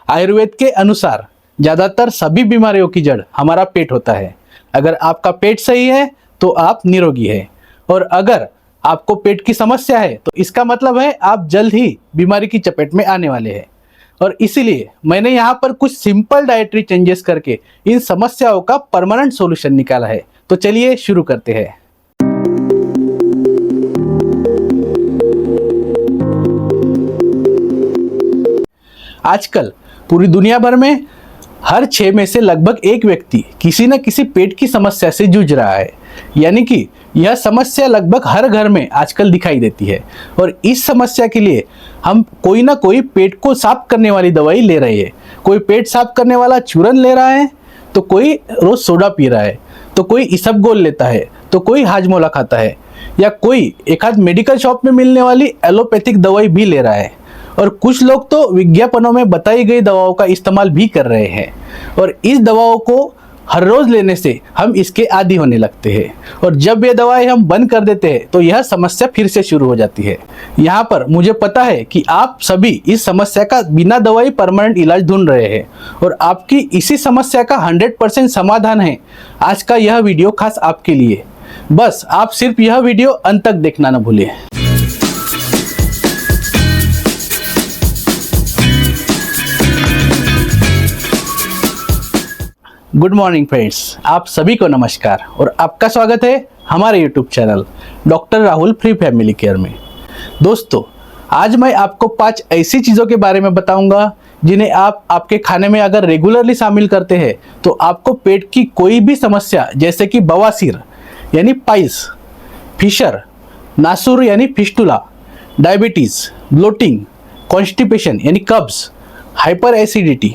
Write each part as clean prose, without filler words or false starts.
आयुर्वेद के अनुसार ज़्यादातर सभी बीमारियों की जड़ हमारा पेट होता है। अगर आपका पेट सही है तो आप निरोगी है, और अगर आपको पेट की समस्या है तो इसका मतलब है आप जल्द ही बीमारी की चपेट में आने वाले हैं। और इसीलिए मैंने यहाँ पर कुछ सिंपल डाइटरी चेंजेस करके इन समस्याओं का परमानेंट सॉल्यूशन निकाला है। तो चलिए शुरू करते हैं। आजकल पूरी दुनिया भर में हर 6 में से लगभग एक व्यक्ति किसी न किसी पेट की समस्या से जूझ रहा है। यानी कि यह समस्या लगभग हर घर में आजकल दिखाई देती है, और इस समस्या के लिए हम कोई ना कोई पेट को साफ करने वाली दवाई ले रहे हैं। कोई पेट साफ करने वाला चूरन ले रहा है, तो कोई रोज सोडा पी रहा है, तो कोई इसबगोल लेता है, तो कोई हाजमोला खाता है, या कोई एक आध मेडिकल शॉप में मिलने वाली एलोपैथिक दवाई भी ले रहा है। और कुछ लोग तो विज्ञापनों में बताई गई दवाओं का इस्तेमाल भी कर रहे हैं, और इस दवाओं को हर रोज लेने से हम इसके आदी होने लगते हैं, और जब ये दवाएं हम बंद कर देते हैं तो यह समस्या फिर से शुरू हो जाती है। यहाँ पर मुझे पता है कि आप सभी इस समस्या का बिना दवाई परमानेंट इलाज ढूंढ रहे हैं, और आपकी इसी समस्या का 100% समाधान है आज का यह वीडियो खास आपके लिए। बस आप सिर्फ यह वीडियो अंत तक देखना न भूलें। गुड मॉर्निंग फ्रेंड्स, आप सभी को नमस्कार और आपका स्वागत है हमारे YouTube channel doctor Rahul free family care में। दोस्तों, आज मैं आपको 5 ऐसी चीज़ों के बारे में बताऊंगा जिन्हें आप आपके खाने में अगर रेगुलरली शामिल करते हैं तो आपको पेट की कोई भी समस्या जैसे कि बवासीर यानी पाइल्स, फिशर, नासुर यानी फिस्टुला, डायबिटीज़, ब्लोटिंग, कॉन्स्टिपेशन यानी कब्ज, हाइपर एसिडिटी,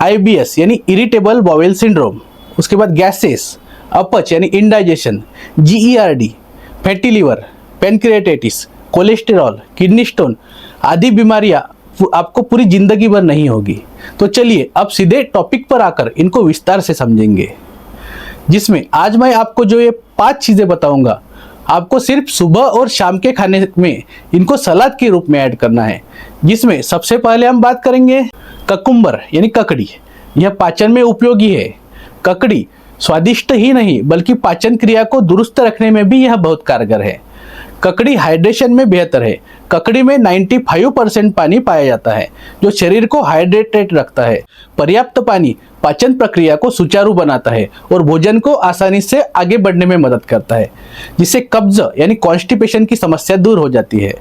IBS यानी इरिटेबल बाउल सिंड्रोम, उसके बाद गैसेस, अपच यानी indigestion, GERD, fatty liver, pancreatitis, cholesterol, kidney stone आदि बीमारियां आपको पूरी जिंदगी भर नहीं होगी। तो चलिए अब सीधे टॉपिक पर आकर इनको विस्तार से समझेंगे, जिसमें आज मैं आपको जो ये 5 चीज़ें बताऊंगा आपको सिर्फ सुबह और शाम के खाने में इनको सलाद के रूप में ऐड करना है। जिसमें सबसे पहले हम बात करेंगे ककुम्बर यानी ककड़ी। यह पाचन में उपयोगी है। ककड़ी स्वादिष्ट ही नहीं बल्कि पाचन क्रिया को दुरुस्त रखने में भी यह बहुत कारगर है। ककड़ी हाइड्रेशन में बेहतर है। ककड़ी में 95% पानी पाया जाता है जो शरीर को हाइड्रेटेड रखता है। पर्याप्त पानी पाचन प्रक्रिया को सुचारू बनाता है और भोजन को आसानी से आगे बढ़ने में मदद करता है, जिससे कब्ज यानी कॉन्स्टिपेशन की समस्या दूर हो जाती है।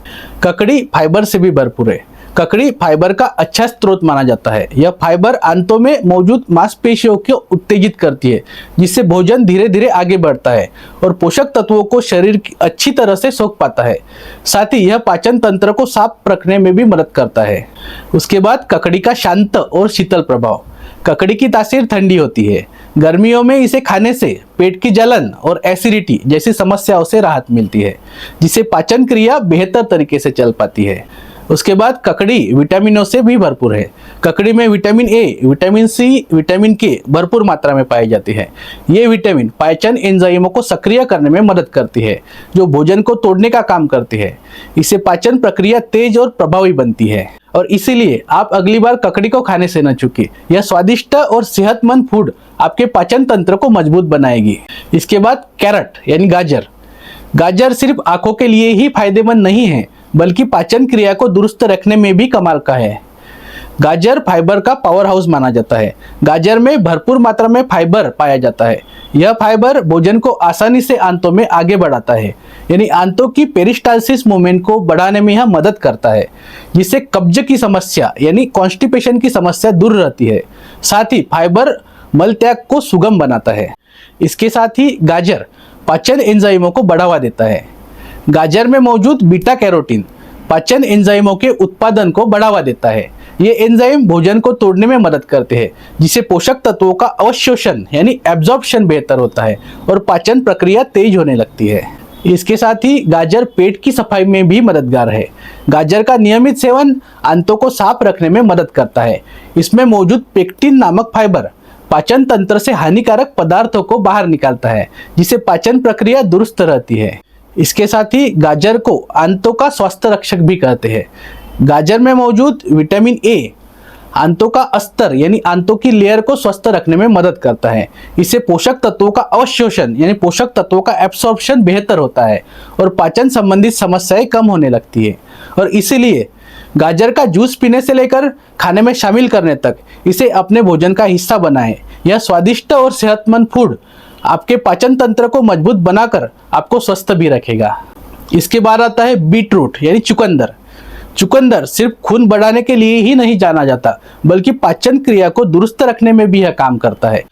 ककड़ी फाइबर से भी भरपूर है। ककड़ी फाइबर का अच्छा स्रोत माना जाता है। यह फाइबर आंतों में मौजूद मांसपेशियों को उत्तेजित करती है, जिससे भोजन धीरे धीरे आगे बढ़ता है और पोषक तत्वों को शरीर अच्छी तरह से सोख पाता है। साथ ही यह पाचन तंत्र को साफ रखने में भी मदद करता है। उसके बाद ककड़ी का शांत और शीतल प्रभाव। ककड़ी की तासीर ठंडी होती है। गर्मियों में इसे खाने से पेट की जलन और एसिडिटी जैसी समस्याओं से राहत मिलती है, जिससे पाचन क्रिया बेहतर तरीके से चल पाती है। उसके बाद ककड़ी विटामिनों से भी भरपूर है। ककड़ी में vitamin A, vitamin C, vitamin K भरपूर मात्रा में पाई जाती है। ये विटामिन पाचन एंजाइमों को सक्रिय करने में मदद करती है, जो भोजन को तोड़ने का काम करती है। इससे पाचन प्रक्रिया तेज और प्रभावी बनती है, और इसीलिए आप अगली बार ककड़ी को खाने से न चूकें। यह स्वादिष्ट और सेहतमंद फूड आपके पाचन तंत्र को मजबूत बनाएगी। इसके बाद कैरेट यानी गाजर। गाजर सिर्फ आंखों के लिए ही फायदेमंद नहीं है बल्कि पाचन क्रिया को दुरुस्त रखने में भी कमाल का है। गाजर फाइबर का पावर हाउस माना जाता है। गाजर में भरपूर मात्रा में फाइबर पाया जाता है। यह फाइबर भोजन को आसानी से आंतों में आगे बढ़ाता है, यानी आंतों की पेरिस्टालसिस मूवमेंट को बढ़ाने में यह मदद करता है, जिससे कब्ज की समस्या यानी कॉन्स्टिपेशन की समस्या दूर रहती है। साथ ही फाइबर मल त्याग को सुगम बनाता है। इसके साथ ही गाजर पाचन एंजाइमों को बढ़ावा देता है। गाजर में मौजूद बीटा कैरोटीन पाचन एंजाइमों के उत्पादन को बढ़ावा देता है। ये एंजाइम भोजन को तोड़ने में मदद करते हैं, जिससे पोषक तत्वों का अवशोषण यानी एब्जॉर्प्शन बेहतर होता है और पाचन प्रक्रिया तेज होने लगती है। इसके साथ ही गाजर पेट की सफाई में भी मददगार है। गाजर का नियमित सेवन आंतों को साफ रखने में मदद करता है। इसमें मौजूद पेक्टिन नामक फाइबर पाचन तंत्र से हानिकारक पदार्थों को बाहर निकालता है, जिससे पाचन प्रक्रिया दुरुस्त रहती है। इसके साथ ही गाजर को आंतों का स्वास्थ्य रक्षक भी कहते हैं। गाजर में मौजूद विटामिन ए आंतों का अस्तर यानी आंतों की लेयर को स्वस्थ रखने में मदद करता है। इससे पोषक तत्वों का अवशोषण यानी पोषक तत्वों का एब्सॉर्प्शन बेहतर होता है और पाचन संबंधित समस्याएं कम होने लगती है। और इसीलिए गाजर का जूस पीने से लेकर खाने में शामिल करने तक इसे अपने भोजन का हिस्सा बनाएं। यह स्वादिष्ट और सेहतमंद फूड आपके पाचन तंत्र को मजबूत बनाकर आपको स्वस्थ भी रखेगा। इसके बाद आता है बीट रूट यानी चुकंदर। चुकंदर सिर्फ खून बढ़ाने के लिए ही नहीं जाना जाता, बल्कि पाचन क्रिया को दुरुस्त रखने में भी यह काम करता है।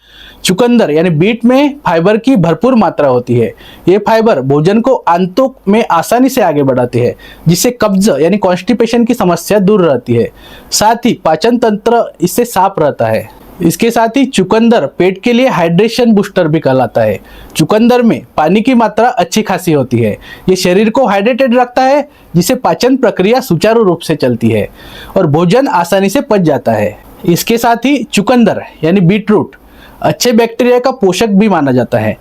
चुकंदर यानी बीट में फाइबर की भरपूर मात्रा होती है। ये फाइबर भोजन को आंतों में आसानी से आगे बढ़ाती है, जिससे कब्ज यानी कॉन्स्टिपेशन की समस्या दूर रहती है। साथ ही पाचन तंत्र इससे साफ रहता है। इसके साथ ही चुकंदर पेट के लिए हाइड्रेशन बूस्टर भी कहलाता है। चुकंदर में पानी की मात्रा अच्छी खासी होती है। ये शरीर को हाइड्रेटेड रखता है, जिससे पाचन प्रक्रिया सुचारू रूप से चलती है और भोजन आसानी से पच जाता है। इसके साथ ही चुकंदर यानी बीट रूट अच्छे बैक्टीरिया का पोषक भी माना जाता है।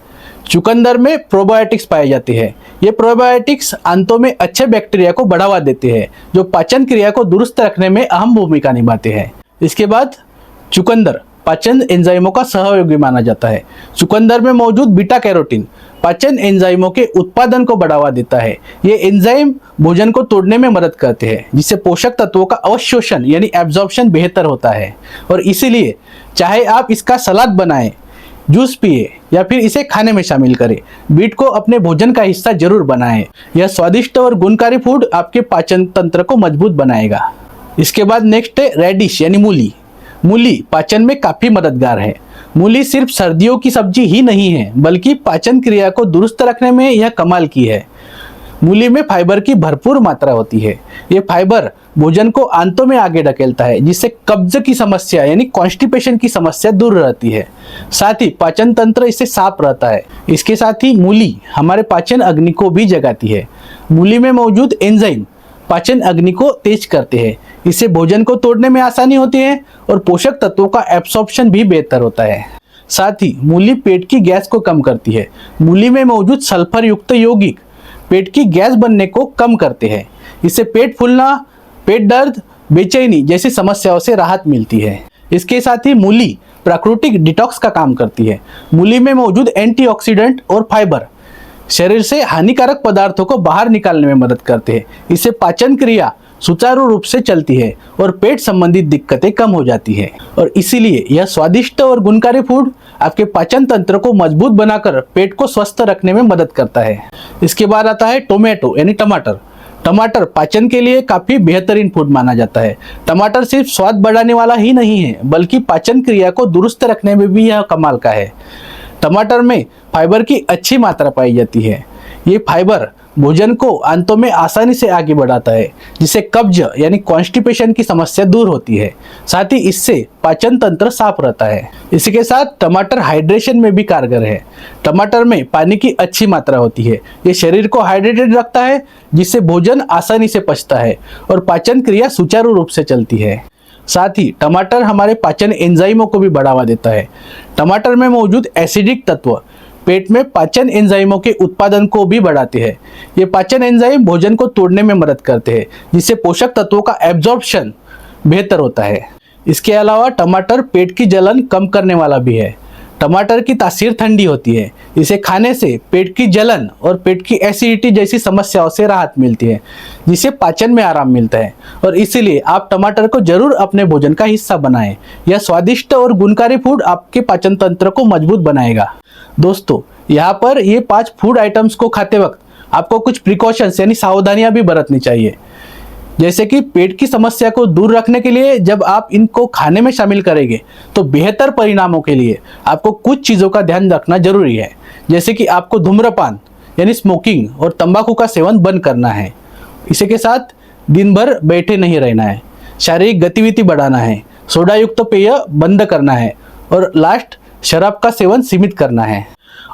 चुकंदर में प्रोबायोटिक्स पाए जाते हैं। ये प्रोबायोटिक्स आंतों में अच्छे बैक्टीरिया को बढ़ावा देते हैं, जो पाचन क्रिया को दुरुस्त रखने में अहम भूमिका निभाते हैं। इसके बाद चुकंदर पाचन एंजाइमों का सहयोगी माना जाता है। चुकंदर में मौजूद बीटा कैरोटीन पाचन एंजाइमों के उत्पादन को बढ़ावा देता है। ये एंजाइम भोजन को तोड़ने में मदद करते हैं, जिससे पोषक तत्वों का अवशोषण यानी एब्जॉर्प्शन बेहतर होता है। और इसीलिए चाहे आप इसका सलाद बनाएं, जूस पिए या फिर इसे खाने में शामिल करें, बीट को अपने भोजन का हिस्सा जरूर बनाएं। यह स्वादिष्ट और गुणकारी फूड आपके पाचन तंत्र को मजबूत बनाएगा। इसके बाद नेक्स्ट है रेडिश यानी मूली। मूली पाचन में काफी मददगार है। मूली सिर्फ सर्दियों की सब्जी ही नहीं है, बल्कि पाचन क्रिया को दुरुस्त रखने में यह कमाल की है। मूली में फाइबर की भरपूर मात्रा होती है। ये फाइबर भोजन को आंतों में आगे ढकेलता है, जिससे कब्ज की समस्या यानी कॉन्स्टिपेशन की समस्या दूर रहती है। साथ ही पाचन तंत्र इससे साफ रहता है। इसके साथ ही मूली हमारे पाचन अग्नि को भी जगाती है। मूली में मौजूद एंजाइम पाचन अग्नि को तेज करते हैं। इससे भोजन को तोड़ने में आसानी होती है और पोषक तत्वों का एब्सॉर्प्शन भी बेहतर होता है। साथ ही मूली पेट की गैस को कम करती है। मूली में मौजूद सल्फर युक्त यौगिक पेट की गैस बनने को कम करते हैं। इससे पेट फूलना, पेट दर्द, बेचैनी जैसी समस्याओं से राहत मिलती है। इसके साथ ही मूली प्राकृतिक डिटॉक्स का काम करती है। मूली में मौजूद एंटीऑक्सीडेंट और फाइबर शरीर से हानिकारक पदार्थों को बाहर निकालने में मदद करते हैं। इससे पाचन क्रिया सुचारू रूप से चलती है और पेट संबंधित दिक्कतें कम हो जाती है। और इसीलिए यह स्वादिष्ट और गुणकारी फूड आपके पाचन तंत्र को मजबूत बनाकर पेट को स्वस्थ रखने में मदद करता है। इसके बाद आता है टोमेटो यानी टमाटर। टमाटर पाचन के लिए काफी बेहतरीन फूड माना जाता है। टमाटर सिर्फ स्वाद बढ़ाने वाला ही नहीं है, बल्कि पाचन क्रिया को दुरुस्त रखने में भी यह कमाल का है। टमाटर में फाइबर की अच्छी मात्रा पाई जाती है। ये फाइबर भोजन को आंतों में आसानी से आगे बढ़ाता है, जिससे कब्ज यानी कॉन्स्टिपेशन की समस्या दूर होती है। साथ ही इससे पाचन तंत्र साफ रहता है। इसके साथ टमाटर हाइड्रेशन में भी कारगर है। टमाटर में पानी की अच्छी मात्रा होती है। ये शरीर को हाइड्रेटेड रखता है, जिससे भोजन आसानी से पचता है और पाचन क्रिया सुचारू रूप से चलती है। साथ ही टमाटर हमारे पाचन एंजाइमों को भी बढ़ावा देता है। टमाटर में मौजूद एसिडिक तत्व पेट में पाचन एंजाइमों के उत्पादन को भी बढ़ाते हैं। ये पाचन एंजाइम भोजन को तोड़ने में मदद करते हैं, जिससे पोषक तत्वों का एब्जॉर्प्शन बेहतर होता है। इसके अलावा टमाटर पेट की जलन कम करने वाला भी है। टमाटर की तासीर ठंडी होती है। इसे खाने से पेट की जलन और पेट की एसिडिटी जैसी समस्याओं से राहत मिलती है, जिससे पाचन में आराम मिलता है। और इसीलिए आप टमाटर को जरूर अपने भोजन का हिस्सा बनाएं। यह स्वादिष्ट और गुणकारी फूड आपके पाचन तंत्र को मजबूत बनाएगा। दोस्तों, यहाँ पर ये 5 फूड आइटम्स को खाते वक्त आपको कुछ प्रिकॉशंस यानी सावधानियां भी बरतनी चाहिए। जैसे कि पेट की समस्या को दूर रखने के लिए जब आप इनको खाने में शामिल करेंगे, तो बेहतर परिणामों के लिए आपको कुछ चीज़ों का ध्यान रखना जरूरी है। जैसे कि आपको धूम्रपान यानी स्मोकिंग और तंबाकू का सेवन बंद करना है। इसी के साथ दिन भर बैठे नहीं रहना है, शारीरिक गतिविधि बढ़ाना है, सोडा युक्त पेय बंद करना है और लास्ट शराब का सेवन सीमित करना है।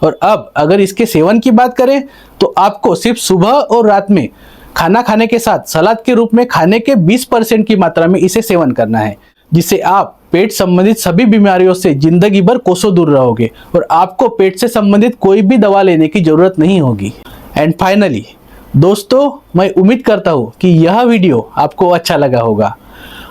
और अब अगर इसके सेवन की बात करें तो आपको सिर्फ सुबह और रात में खाना खाने के साथ सलाद के रूप में खाने के 20% की मात्रा में इसे सेवन करना है, जिससे आप पेट संबंधित सभी बीमारियों से जिंदगी भर कोसों दूर रहोगे और आपको पेट से संबंधित कोई भी दवा लेने की जरूरत नहीं होगी। एंड फाइनली दोस्तों, मैं उम्मीद करता हूँ कि यह वीडियो आपको अच्छा लगा होगा।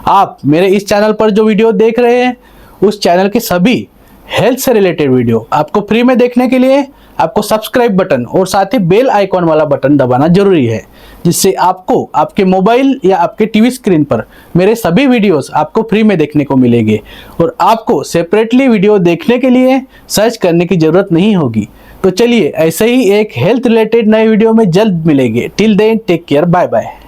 आप मेरे इस चैनल पर जो वीडियो देख रहे हैं उस चैनल के सभी हेल्थ से रिलेटेड वीडियो आपको फ्री में देखने के लिए आपको सब्सक्राइब बटन और साथ ही बेल आइकॉन वाला बटन दबाना जरूरी है, जिससे आपको आपके मोबाइल या आपके टीवी स्क्रीन पर मेरे सभी वीडियोस आपको फ्री में देखने को मिलेंगे और आपको सेपरेटली वीडियो देखने के लिए सर्च करने की जरूरत नहीं होगी। तो चलिए ऐसे ही एक हेल्थ रिलेटेड नए वीडियो में जल्द मिलेंगे। Till then take care, bye bye.